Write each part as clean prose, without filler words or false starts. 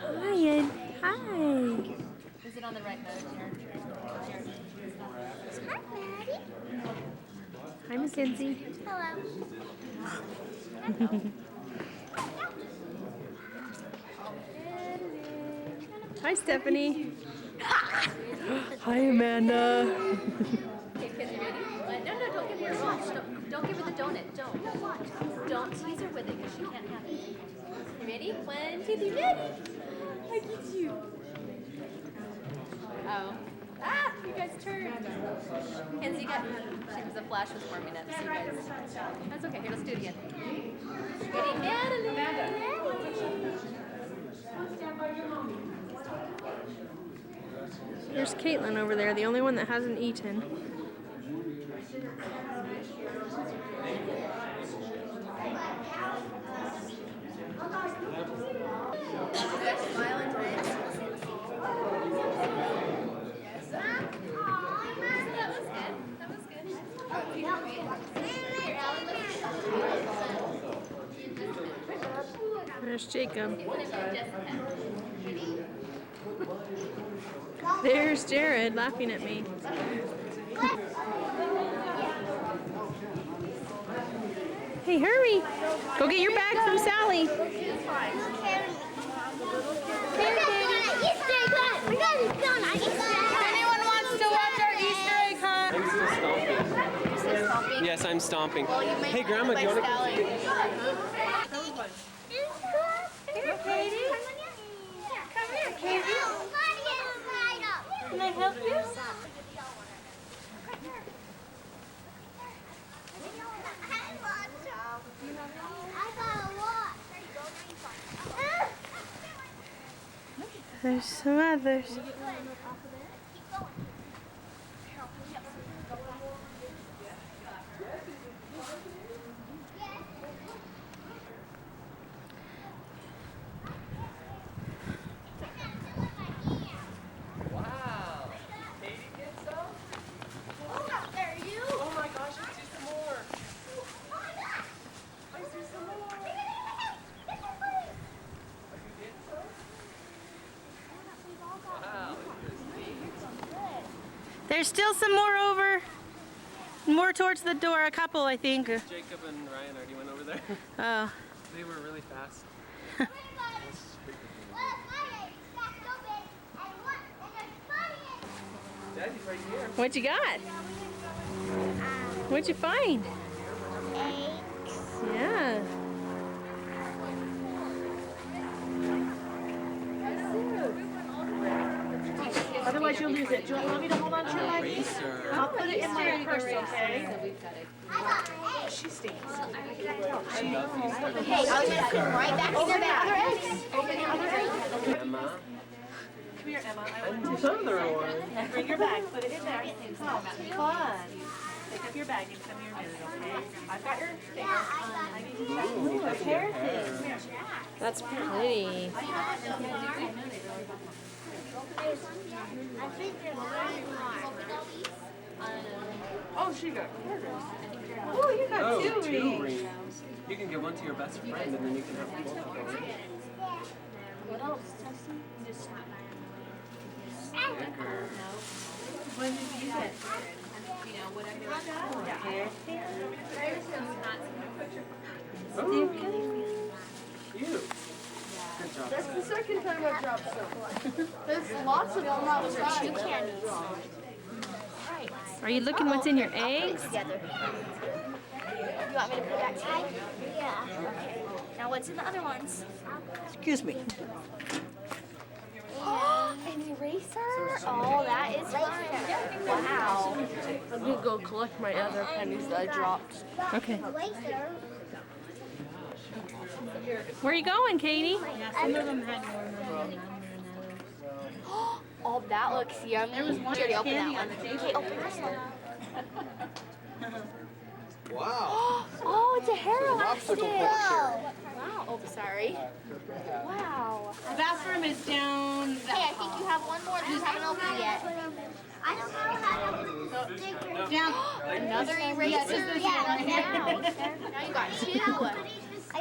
Hi, Ed. Hi. Is it on the right mode here? Hi, Maddie. Hi, Mackenzie. Hello. Hi, Stephanie. Hi, Amanda. Okay, kids, you ready? No, don't give her a roll. Don't give her the donut. Don't tease her with it because she can't have it. You ready? 1, 2, 3, ready? I get you. Oh. Ah, you guys turned. Kenzie got, the flash was warming up, so you guys, that's okay. Here, let's do it again. Ready, Madeline? There's Caitlin over there, the only one that hasn't eaten. Smile and dance. That was good. There's Jacob. There's Jared laughing at me. Hey, hurry! Go get your bag from Sally. Anyone wants to watch our Easter egg hunt? I'm still stomping. Yes, I'm stomping. Hey, Grandma, do you want to come? Here, Katie. Come here, Katie. Can I help you? I got a lot. There's some others. Wow. Katie get some? There you. Oh my gosh, I see some more. I see some more. Are you getting some? Wow. There's still some more over. More towards the door, a couple, I think. Jacob and Ryan already went over there. Oh. They were really fast. Daddy's right here. What you got? What'd you find? Eggs. Yeah. Otherwise you'll lose it. Do you want me to hold on to your leg? Eraser. I'll put it in my purse, okay? So we've got it. She stinks. I love these. Hey, I was gonna put right back in the other eggs. Open the other egg. Emma. Come here, Emma. I want to Another one. bring your bag. Put it in there. Come, fun. Pick up your bag and come here a minute, okay? I've got your finger. I need you to Ooh, that's your hair. That's pretty. I think they're Oh, she got quarters. Oh, you got Oh, two two rings. rings. You can give one to your best friend and then you can have both of them. What else, Tessie? Just Sticker. when did you use it? You know, whatever. Ooh. Cute. Good job. That's the second time I've dropped some. There's lots of them outside. two candies. Are you looking what's in your eggs? Together. You want me to put that tag? Yeah. Okay. Now what's in the other ones? Excuse me. An eraser? Oh, that is fun. Wow. I'm gonna go collect my other pennies that I dropped. Okay. Eraser. Where are you going, Katie? Oh, that looks yummy. There was one already open that one. Okay, open this one. Wow. Oh, it's a hair It's an elastic. obstacle course Wow. Oh, sorry. Wow. The bathroom is down. Hey, I think you have one more that you haven't opened yet. I don't know how to Down. Another eraser? Yeah, now you got two. I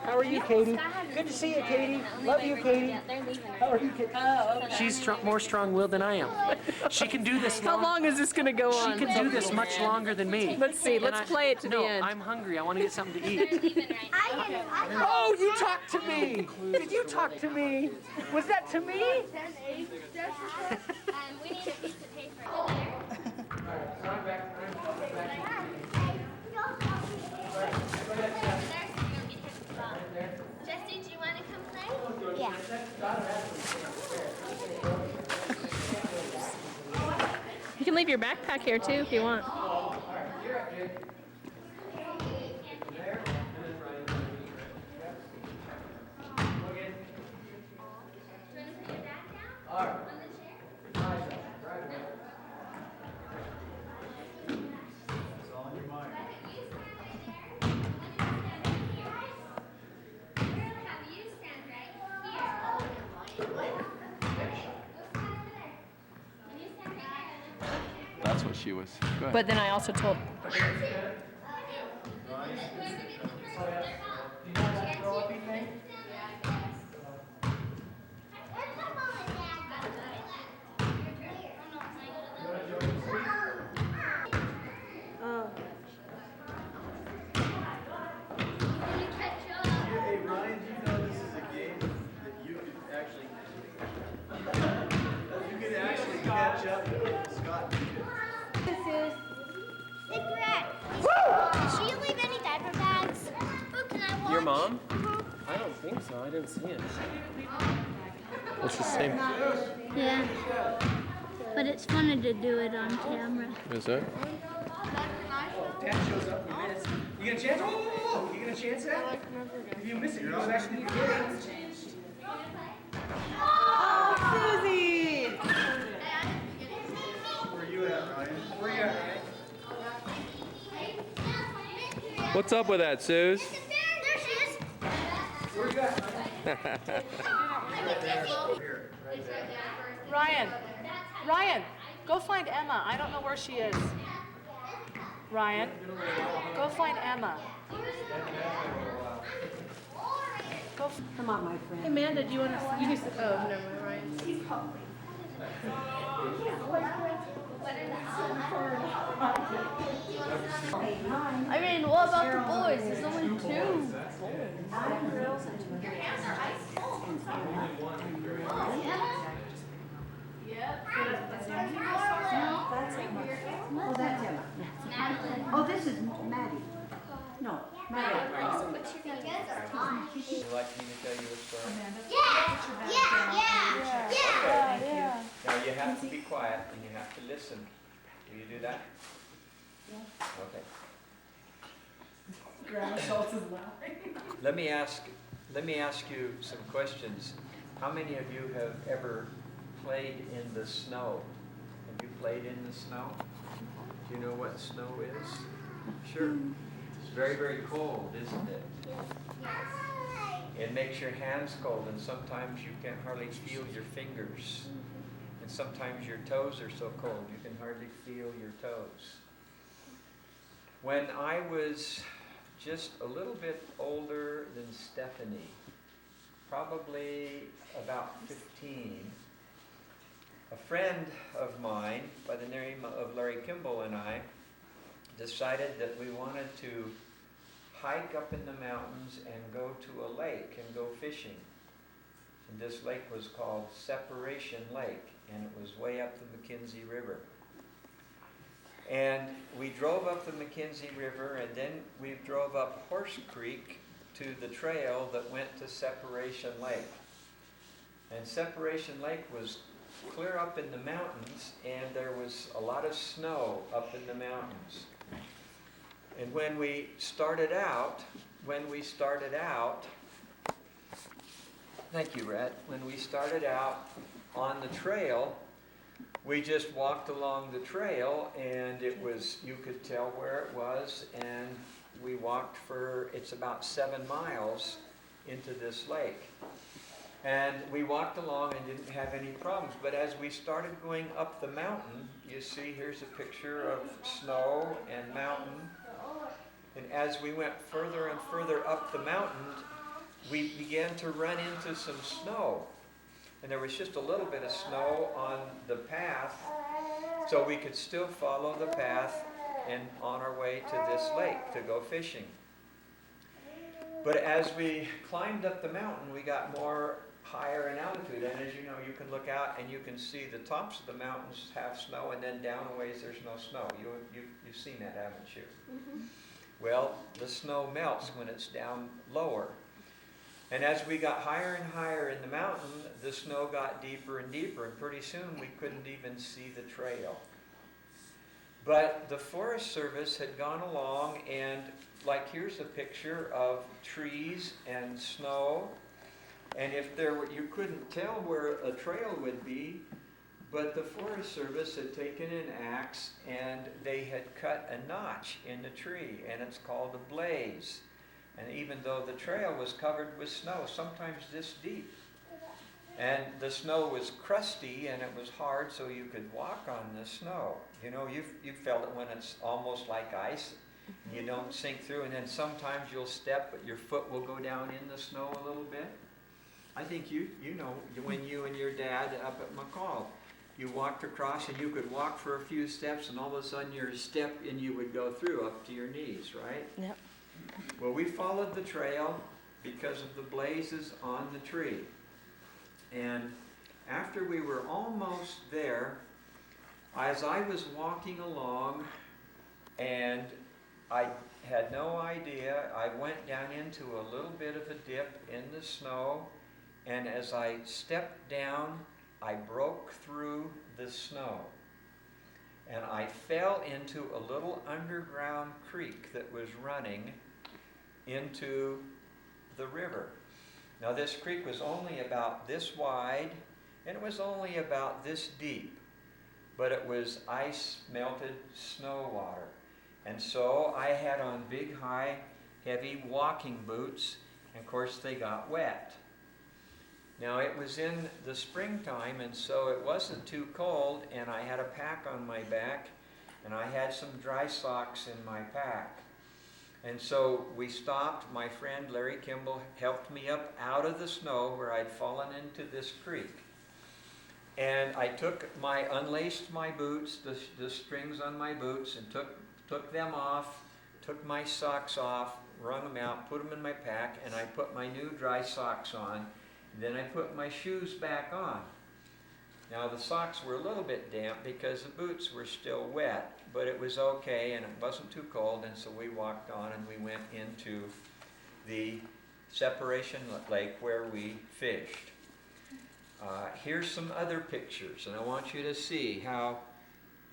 How are you, Katie? Good to see you, Katie. Love you, Katie. How are you, Katie? She's more strong-willed than I am. She can do this. How long is this gonna go on? She can do this much longer than me. Let's see. Let's play it to the No, end. I'm hungry. I want to get something to eat. Oh, you talked to me. Did you talk to me? Was that to me? We need a piece of paper. Jesse, do you want to come play? Yeah. You can leave your backpack here too if you want. That's what she was. Go ahead. But then I also told. Hey Ryan, do you know this is a game that you could actually catch up with Scott? Cigarette. Did she leave any diaper bags? Oh, can I watch? Your mom? I don't think so. I didn't see it. It's the same. Yeah. But it's funny to do it on camera. Is it? Dad shows up, you miss. You get a chance? Whoa! You get a chance at? If you miss it, you're actually in the game. Susie! Where you at, Ryan? Where you at, Ryan? What's up with that, Suze? There she is. Where you at, Ryan? Ryan, go find Emma. I don't know where she is. Ryan, go find Emma. Go. Come on, my friend. Hey, Amanda, do you want to? You just. Oh, never mind, Ryan. I mean, what about the boys? There's only two. Oh, this is Maddie. No, Maddie. Would you like me to tell you a story? Yeah. Now you have to be quiet and you have to listen. Will you do that? Yeah. Okay. Grandma Schultz is laughing. Let me ask you some questions. How many of you have ever played in the snow? Have you played in the snow? Do you know what snow is? Sure. It's very, very cold, isn't it? It makes your hands cold, and sometimes you can hardly feel your fingers. And sometimes your toes are so cold you can hardly feel your toes. When I was just a little bit older than Stephanie, probably about 15, a friend of mine by the name of Larry Kimball and I decided that we wanted to hike up in the mountains and go to a lake and go fishing. And this lake was called Separation Lake, and it was way up the McKenzie River. And we drove up the McKenzie River, and then we drove up Horse Creek to the trail that went to Separation Lake. And Separation Lake was clear up in the mountains, and there was a lot of snow up in the mountains. And when we started out, thank you, Rhett. When we started out on the trail, we just walked along the trail, and it was, you could tell where it was, and we walked for, it's about 7 miles into this lake. And we walked along and didn't have any problems. But as we started going up the mountain, you see here's a picture of snow and mountain. And as we went further and further up the mountain, we began to run into some snow. And there was just a little bit of snow on the path, so we could still follow the path and on our way to this lake to go fishing. But as we climbed up the mountain, we got more higher in altitude. And as you know, you can look out and you can see the tops of the mountains have snow, and then down a ways there's no snow. You've seen that, haven't you? Mm-hmm. Well, the snow melts when it's down lower. And as we got higher and higher in the mountain, the snow got deeper and deeper, and pretty soon we couldn't even see the trail. But the Forest Service had gone along, and like here's a picture of trees and snow. And if there were, you couldn't tell where a trail would be, but the Forest Service had taken an axe and they had cut a notch in the tree, and it's called a blaze. And even though the trail was covered with snow, sometimes this deep, and the snow was crusty and it was hard, so you could walk on the snow. You know, you felt it when it's almost like ice. You don't sink through, and then sometimes you'll step, but your foot will go down in the snow a little bit. I think you know, when you and your dad up at McCall, you walked across and you could walk for a few steps, and all of a sudden your step and you would go through up to your knees, right? Yep. Well, we followed the trail because of the blazes on the tree. And after we were almost there, as I was walking along, and I had no idea, I went down into a little bit of a dip in the snow, and as I stepped down, I broke through the snow. And I fell into a little underground creek that was running into the river. Now this creek was only about this wide, and it was only about this deep, but it was ice melted snow water. And so I had on big, high, heavy walking boots, and of course they got wet. Now it was in the springtime, and so it wasn't too cold, and I had a pack on my back, and I had some dry socks in my pack. And so we stopped. My friend Larry Kimball helped me up out of the snow where I'd fallen into this creek. And I unlaced my boots, the strings on my boots, and took them off, took my socks off, wrung them out, put them in my pack, and I put my new dry socks on. Then I put my shoes back on. Now the socks were a little bit damp because the boots were still wet, but it was okay and it wasn't too cold, and so we walked on and we went into the Separation Lake where we fished. Here's some other pictures, and I want you to see how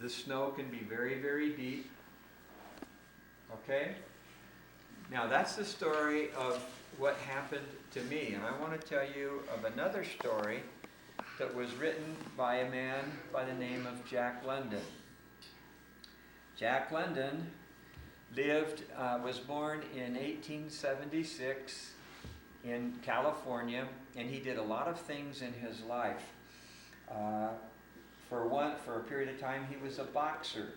the snow can be very, very deep. Okay? Now that's the story of what happened to me, and I want to tell you of another story that was written by a man by the name of Jack London. Jack London was born in 1876 in California, and he did a lot of things in his life. For a period of time, he was a boxer,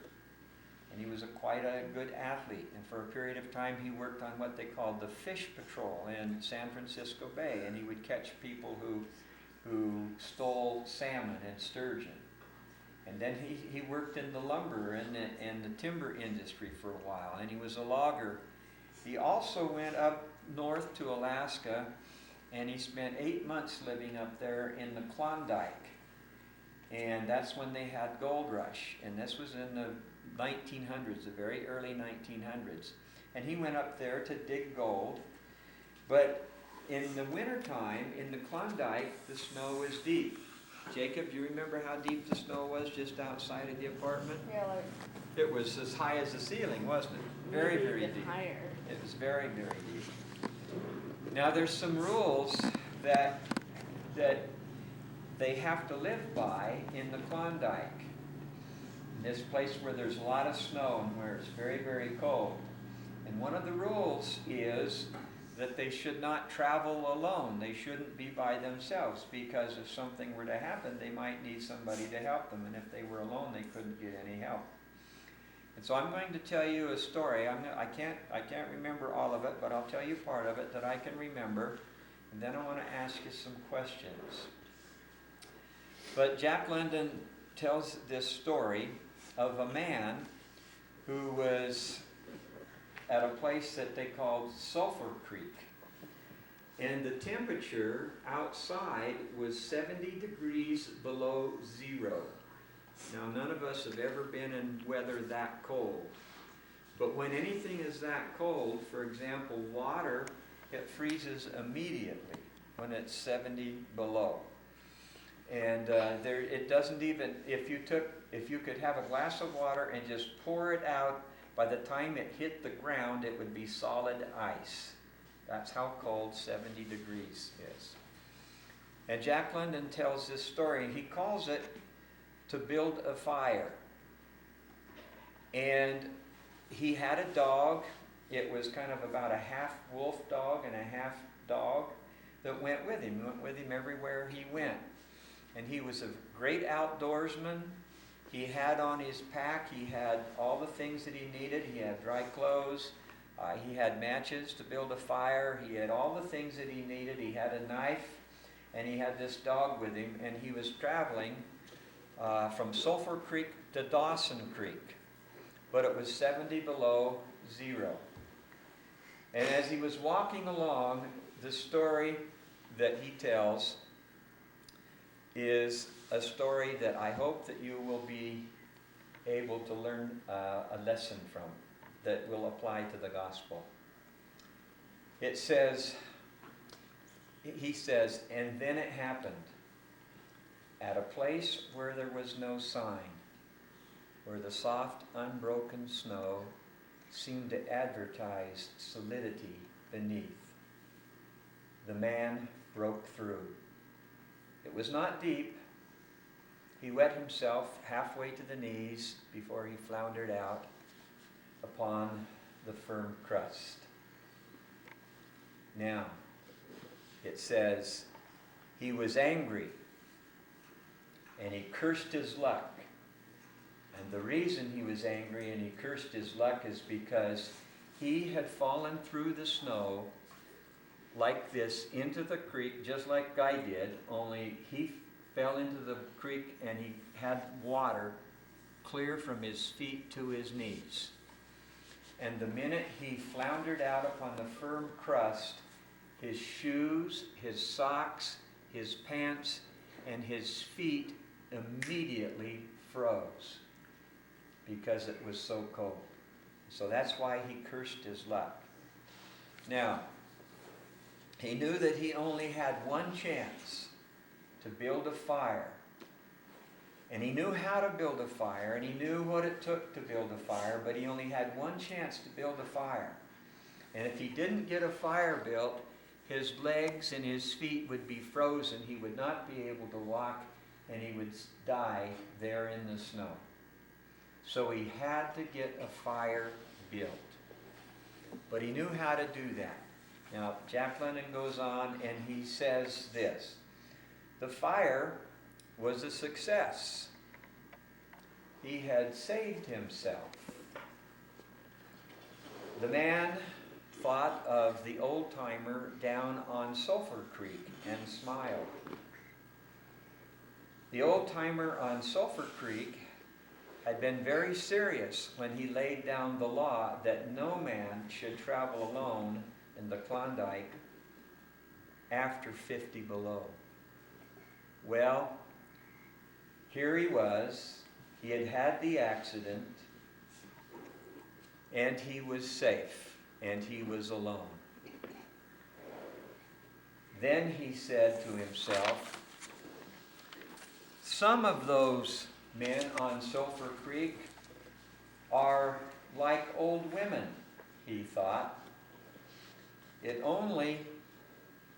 and he was quite a good athlete. And for a period of time, he worked on what they called the Fish Patrol in San Francisco Bay, and he would catch people who stole salmon and sturgeon. And then he worked in the lumber and the timber industry for a while, and he was a logger. He also went up north to Alaska, and he spent 8 months living up there in the Klondike. And that's when they had gold rush, and this was in the 1900s, the very early 1900s. And he went up there to dig gold, but in the wintertime, in the Klondike, the snow was deep. Jacob, do you remember how deep the snow was just outside of the apartment? Yeah, like It was as high as the ceiling, wasn't it? Very, very deep. higher. It was very, very deep. Now there's some rules that they have to live by in the Klondike. This place where there's a lot of snow and where it's very, very cold. And one of the rules is that they should not travel alone. They shouldn't be by themselves, because if something were to happen, they might need somebody to help them. And if they were alone, they couldn't get any help. And so I'm going to tell you a story. I can't remember all of it, but I'll tell you part of it that I can remember. And then I want to ask you some questions. But Jack London tells this story of a man who was at a place that they called Sulphur Creek. And the temperature outside was 70 degrees below zero. Now, none of us have ever been in weather that cold. But when anything is that cold, for example, water, it freezes immediately when it's 70 below. And it doesn't even, if you could have a glass of water and just pour it out, by the time it hit the ground, it would be solid ice. That's how cold 70 degrees is. And Jack London tells this story, and he calls it to build a fire. And he had a dog. It was kind of about a half wolf dog and a half dog that went with him. He went with him everywhere he went. And he was a great outdoorsman. He had on his pack, he had all the things that he needed. He had dry clothes. He had matches to build a fire. He had all the things that he needed. He had a knife, and he had this dog with him. And he was traveling from Sulphur Creek to Dawson Creek. But it was 70 below zero. And as he was walking along, the story that he tells is a story that I hope that you will be able to learn a lesson from that will apply to the gospel. It says, he says, and then it happened at a place where there was no sign, where the soft, unbroken snow seemed to advertise solidity beneath. The man broke through. It was not deep. He wet himself halfway to the knees before he floundered out upon the firm crust. Now, it says, he was angry and he cursed his luck. And the reason he was angry and he cursed his luck is because he had fallen through the snow like this into the creek, just like Guy did, only he fell into the creek and he had water clear from his feet to his knees. And the minute he floundered out upon the firm crust, his shoes, his socks, his pants, and his feet immediately froze because it was so cold. So that's why he cursed his luck. Now, he knew that he only had one chance to build a fire. And he knew how to build a fire, and he knew what it took to build a fire, but he only had one chance to build a fire. And if he didn't get a fire built, his legs and his feet would be frozen. He would not be able to walk, and he would die there in the snow. So he had to get a fire built. But he knew how to do that. Now, Jack London goes on and he says this. The fire was a success. He had saved himself. The man thought of the old-timer down on Sulphur Creek and smiled. The old-timer on Sulphur Creek had been very serious when he laid down the law that no man should travel alone in the Klondike after 50 below. Well, here he was. He had had the accident, and he was safe, and he was alone. Then he said to himself, some of those men on Sulphur Creek are like old women, he thought. It only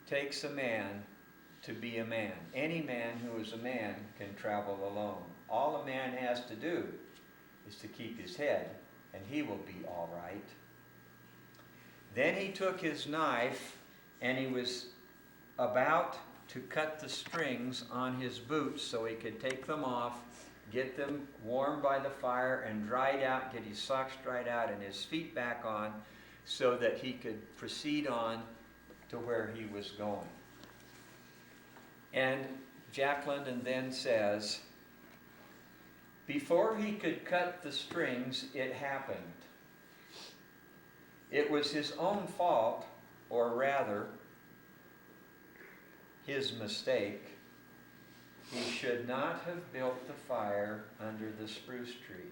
takes a man to be a man. Any man who is a man can travel alone. All a man has to do is to keep his head, and he will be all right. Then he took his knife, and he was about to cut the strings on his boots so he could take them off get them warm by the fire and dried out, get his socks dried out and his feet back on so that he could proceed on to where he was going. And Jack London then says, before he could cut the strings, it happened. It was his own fault, or rather, his mistake. He should not have built the fire under the spruce tree.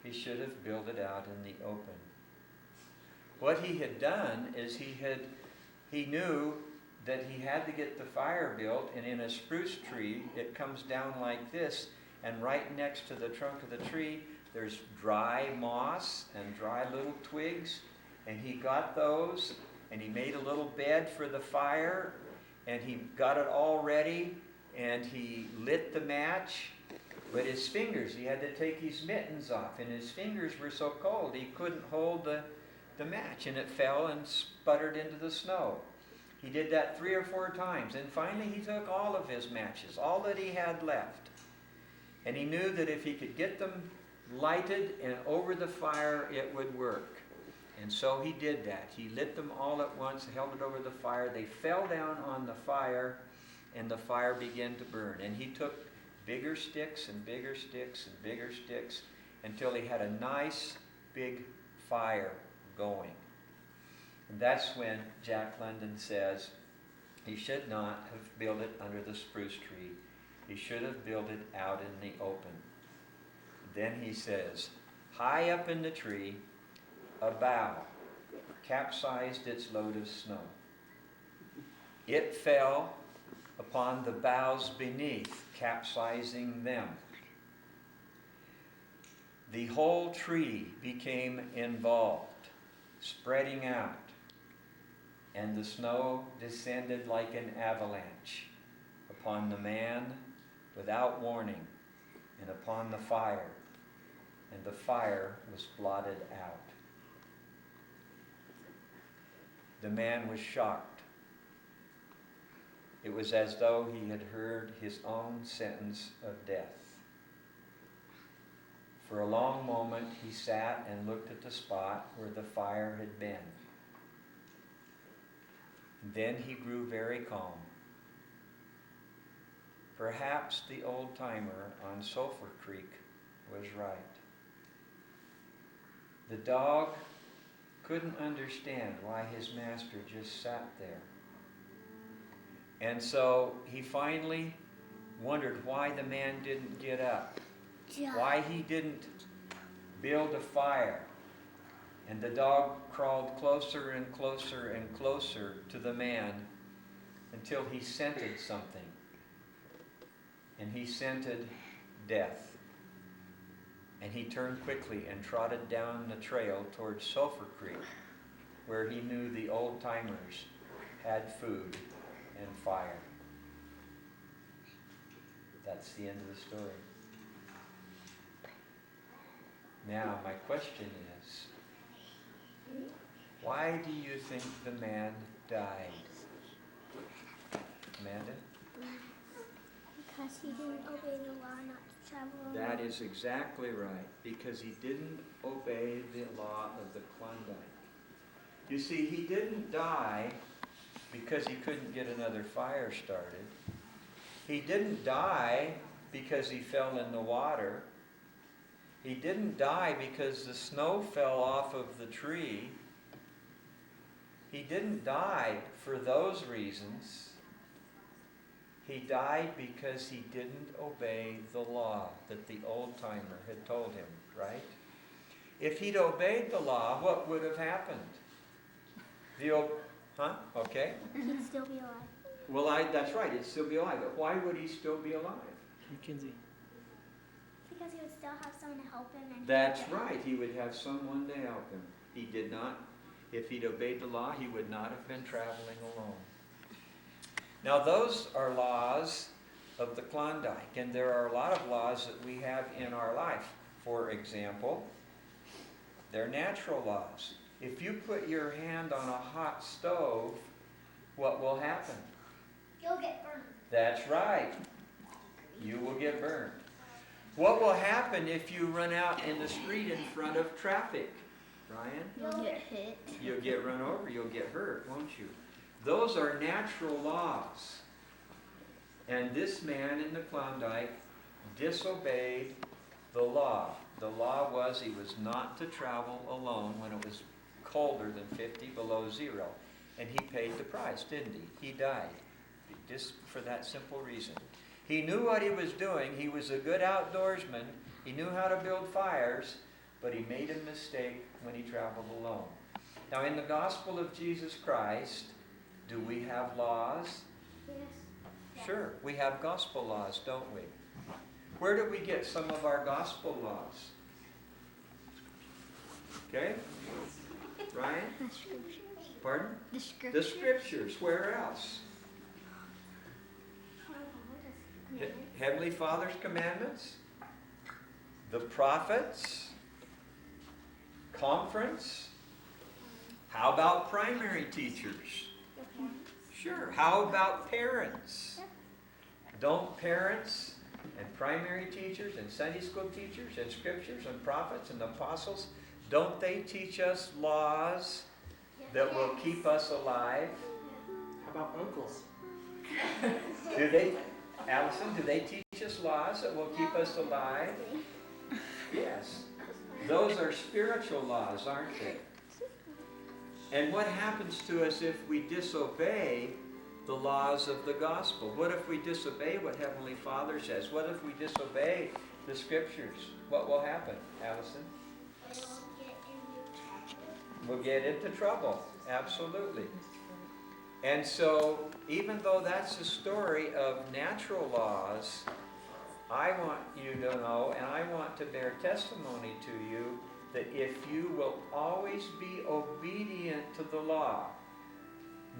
He should have built it out in the open. What he had done is he knew that he had to get the fire built, and in a spruce tree, it comes down like this, and right next to the trunk of the tree, there's dry moss and dry little twigs, and he got those, and he made a little bed for the fire, and he got it all ready, and he lit the match, but his fingers, he had to take his mittens off, and his fingers were so cold he couldn't hold the match, and it fell and sputtered into the snow. He did that 3 or 4 times, and finally he took all of his matches, all that he had left, and he knew that if he could get them lighted and over the fire, it would work. And so he did that. He lit them all at once, held it over the fire. They fell down on the fire, and the fire began to burn. And he took bigger sticks and bigger sticks and bigger sticks until he had a nice big fire going. And that's when Jack London says he should not have built it under the spruce tree. He should have built it out in the open. Then he says, high up in the tree, a bough capsized its load of snow. It fell upon the boughs beneath, capsizing them. The whole tree became involved, spreading out, and the snow descended like an avalanche upon the man without warning, and upon the fire, and the fire was blotted out. The man was shocked. It was as though he had heard his own sentence of death. For a long moment he sat and looked at the spot where the fire had been. And then he grew very calm. Perhaps the old-timer on Sulphur Creek was right. The dog couldn't understand why his master just sat there. And so he finally wondered why the man didn't get up, why he didn't build a fire. And the dog crawled closer and closer and closer to the man until he scented something. And he scented death. And he turned quickly and trotted down the trail towards Sulphur Creek, where he knew the old-timers had food and fire. That's the end of the story. Now, my question is, why do you think the man died? Amanda? Because he didn't obey the law not to travel alone. That is exactly right, because he didn't obey the law of the Klondike. You see, he didn't die because he couldn't get another fire started. He didn't die because he fell in the water. He didn't die because the snow fell off of the tree. He didn't die for those reasons. He died because he didn't obey the law that the old-timer had told him, right? If he'd obeyed the law, what would have happened? Okay. He'd still be alive. Well, that's right, he'd still be alive. But why would he still be alive? Mackenzie. Because he would still have someone to help him. And That's right, he would have someone to help him. He did not. If he'd obeyed the law, he would not have been traveling alone. Now, those are laws of the Klondike, and there are a lot of laws that we have in our life. For example, they're natural laws. If you put your hand on a hot stove, what will happen? You'll get burned. That's right. You will get burned. What will happen if you run out in the street in front of traffic, Ryan? You'll get hit. You'll get run over, you'll get hurt, won't you? Those are natural laws. And this man in the Klondike disobeyed the law. The law was he was not to travel alone when it was colder than 50 below zero. And he paid the price, didn't he? He died. Just for that simple reason. He knew what he was doing. He was a good outdoorsman. He knew how to build fires, but he made a mistake when he traveled alone. Now, in the gospel of Jesus Christ, do we have laws? Yes. Sure, we have gospel laws, don't we? Where do we get some of our gospel laws? Okay? Ryan? The scriptures. Pardon? The scriptures. The scriptures. Where else? Heavenly Father's commandments, the prophets, conference. How about primary teachers? Sure. How about parents? Don't parents and primary teachers and Sunday school teachers and scriptures and prophets and apostles, don't they teach us laws that will keep us alive? How about uncles? Do they? Allison, do they teach us laws that will keep us alive? Yes. Those are spiritual laws, aren't they? And what happens to us if we disobey the laws of the gospel? What if we disobey what Heavenly Father says? What if we disobey the scriptures? What will happen, Allison? We'll get into trouble. Absolutely. And so, even though that's a story of natural laws, I want you to know, and I want to bear testimony to you, that if you will always be obedient to the law,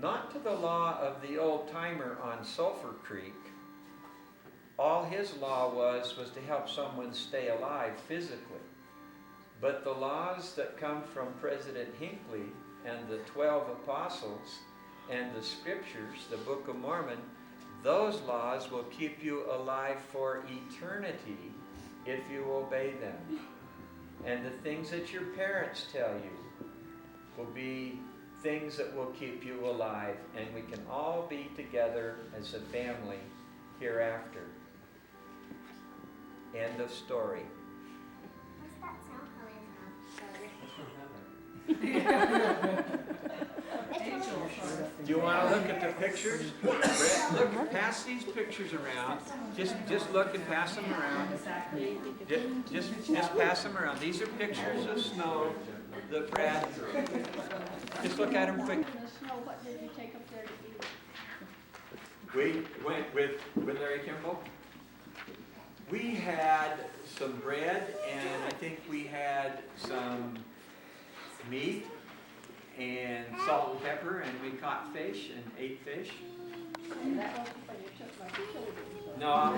not to the law of the old-timer on Sulphur Creek. All his law was to help someone stay alive physically. But the laws that come from President Hinckley and the 12 apostles and the scriptures, the Book of Mormon, those laws will keep you alive for eternity if you obey them. And the things that your parents tell you will be things that will keep you alive, and we can all be together as a family hereafter. End of story. What's that sound Do you want to look at the pictures? Brett, look, pass these pictures around. Just look and pass them around. Just pass them around. These are pictures of snow that Brad threw. Just look at them quick. What did you take up there to eat? We went with Larry Kimball. We had some bread, and I think we had some meat and salt and pepper, and we caught fish and ate fish. No,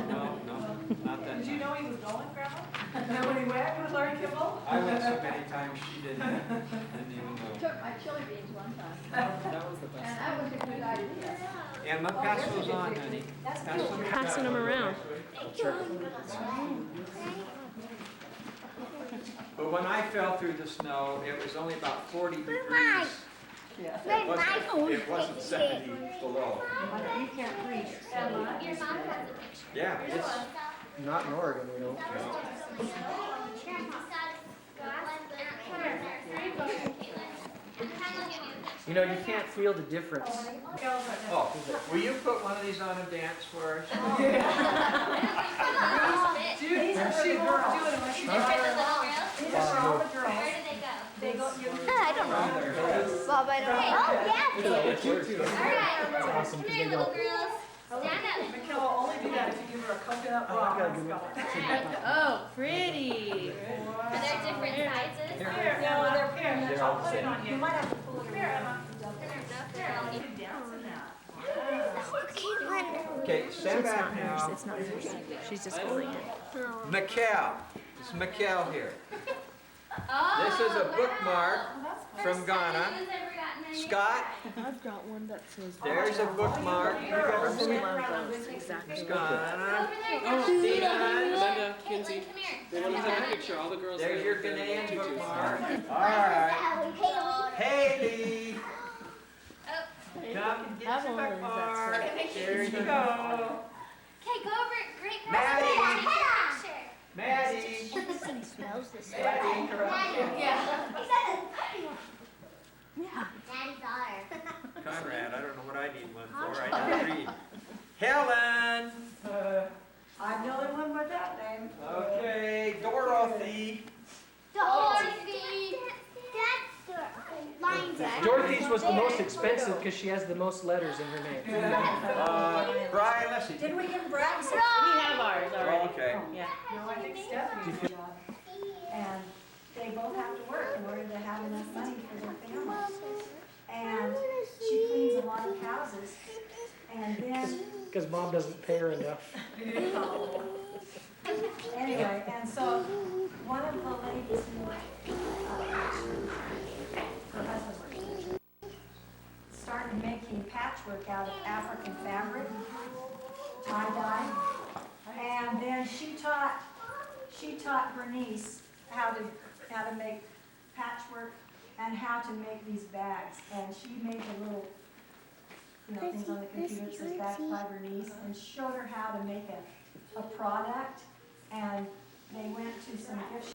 not that Did you time. know he was going, Grandma? And when he went with Larry Kimball? I went so many times she didn't even know. Took my chili beans one time. That was the best. And that was a good idea. Emma, pass those on, honey. Pass them. Passing them around. But when I fell through the snow, it was only about 40 degrees. It wasn't 70 below. You can't reach. Your mom has a picture. Yeah, it's Not in Oregon, we don't. You know, you can't feel the difference. Oh, will you put one of these on a dance for us? She won't do it unless you buy her. These are for all the girls. They go, I don't know. Bob, I don't know. Oh, yeah. That's awesome, because they go, Mikhail will only do that if you give her a coconut rock. Oh, pretty. Are there different sizes? Here, no, they're here. I'll put it on you. You might have to pull it here, Emma. They're You dance in that. Okay, stand back now. It's not hers. She's just holding it. Mikhail. It's Mikhail here. This is a bookmark from Ghana. Who's ever gotten Scott, I've got one that says. there's a bookmark. You got This one? one goes exactly. Scott, Linda, Kinsey. They want to take a picture. All the girls. there's there your with their Ghanaian tutus. bookmark. All right. Haley. Come and get your bookmark. There you go. Okay, go over. Great girl. Maddie. Take a picture. Maddie. He smells this. Maddie. Daddy's daughter. Conrad, I don't know what I need one for. I don't read. Helen. I'm the only one with that name. Okay, Dorothy. Dorothy. That's Dorothy. Dorothy's was the most expensive because she has the most letters in her name. Brian, let's see. Did we give Brad some? We have ours already. Okay. Yeah. No, I think Stephanie's job. And they both have to work in order to have enough money for their families. And she cleans a lot of houses. And then, Because mom doesn't pay her enough. anyway, and so one of the ladies who, her husband worked, started making patchwork out of African fabric, tie-dye. And then she taught Bernice how to make patchwork and how to make these bags. And she made the little, things on the computer that says bags by Bernice, and showed her how to make a product. And they went to some gift